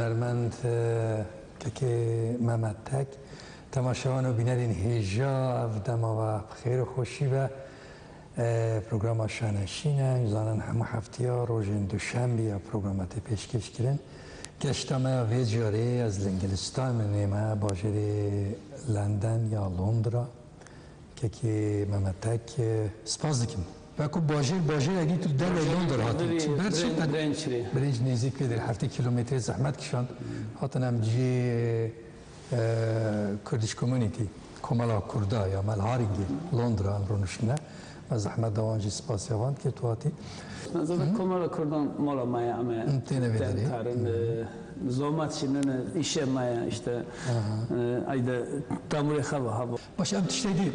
هنرمند که محمد تک تماشاوان و بینرین هیجا دما و خیر و خوشی و پروگرام شانشینن زانن همه هفته ها روزین دوشنبه یا پروگرامات پیشکش کردن گشتم وی جاری از انگلستان منیمه باجری لندن یا لندرا که محمد تک سپاس دکیم و کو باجر اگه تو در لندن هاتی برنج نزدیک در 7 کیلومتر زحمت کشان هاتن هم جی کردیش کمیونیتی کمالا کردا یا ملهارینگی لندن امرونشنه و زحمت دوانجی سپاس یاوند که تو هاتی نظر کمالا کردان مالا مایا امه تارن زومات شنن ایشه مایا işte ayda tamure hava باشه ام تشتهدی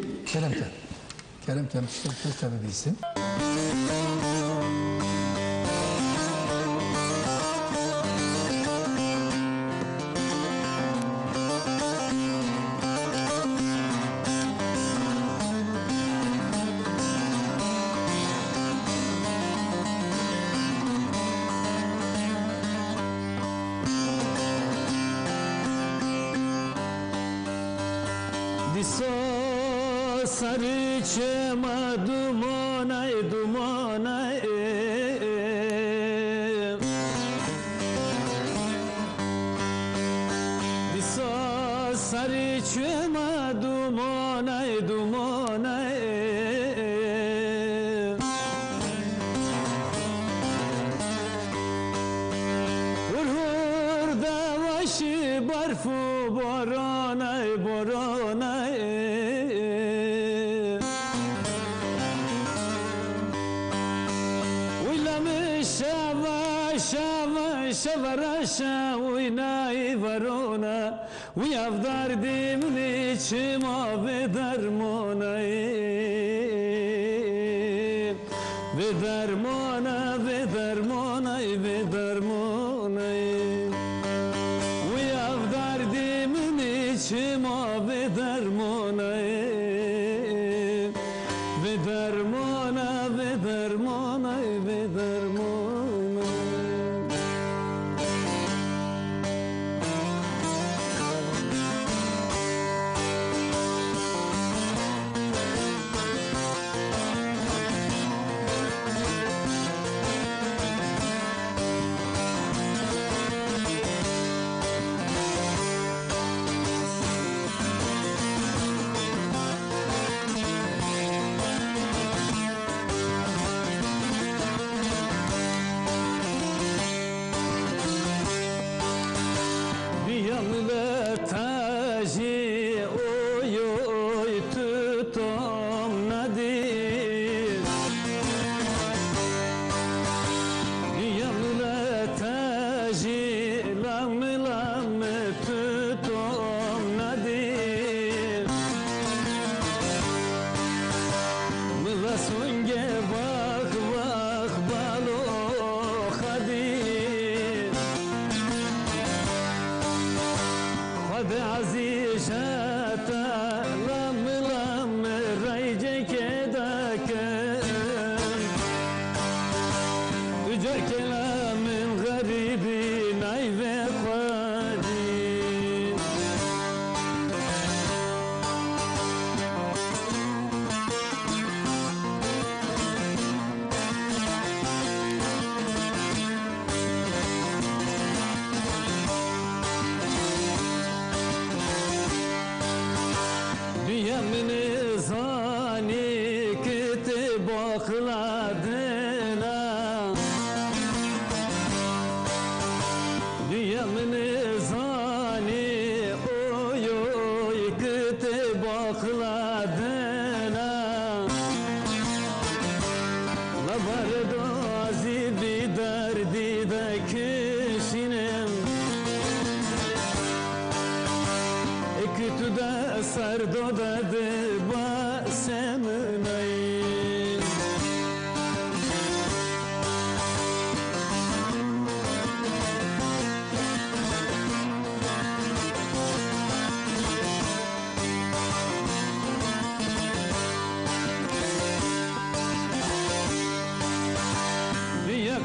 Kerem tiştehdi tabi bilsin. Sarıçema dumanay dumanay Disa sarıçema dumanay dumanay Hur davaşı barfu boranay boranay Şavarasha uynay varona Uyavdar dimni içima ve darmonay Ve darmona ve darmonay ve darmonay Uyavdar dimni içima ve darmonay Ve darmona ve darmonay ve darmonay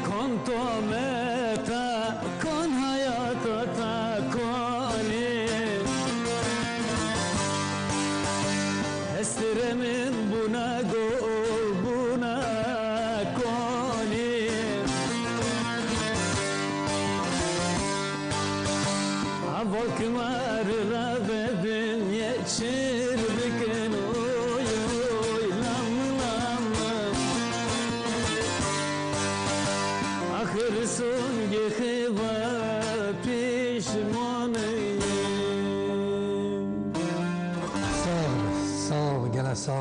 Konto meta kon hayata خرسون گخوا پیشمانیم صاف گله صاف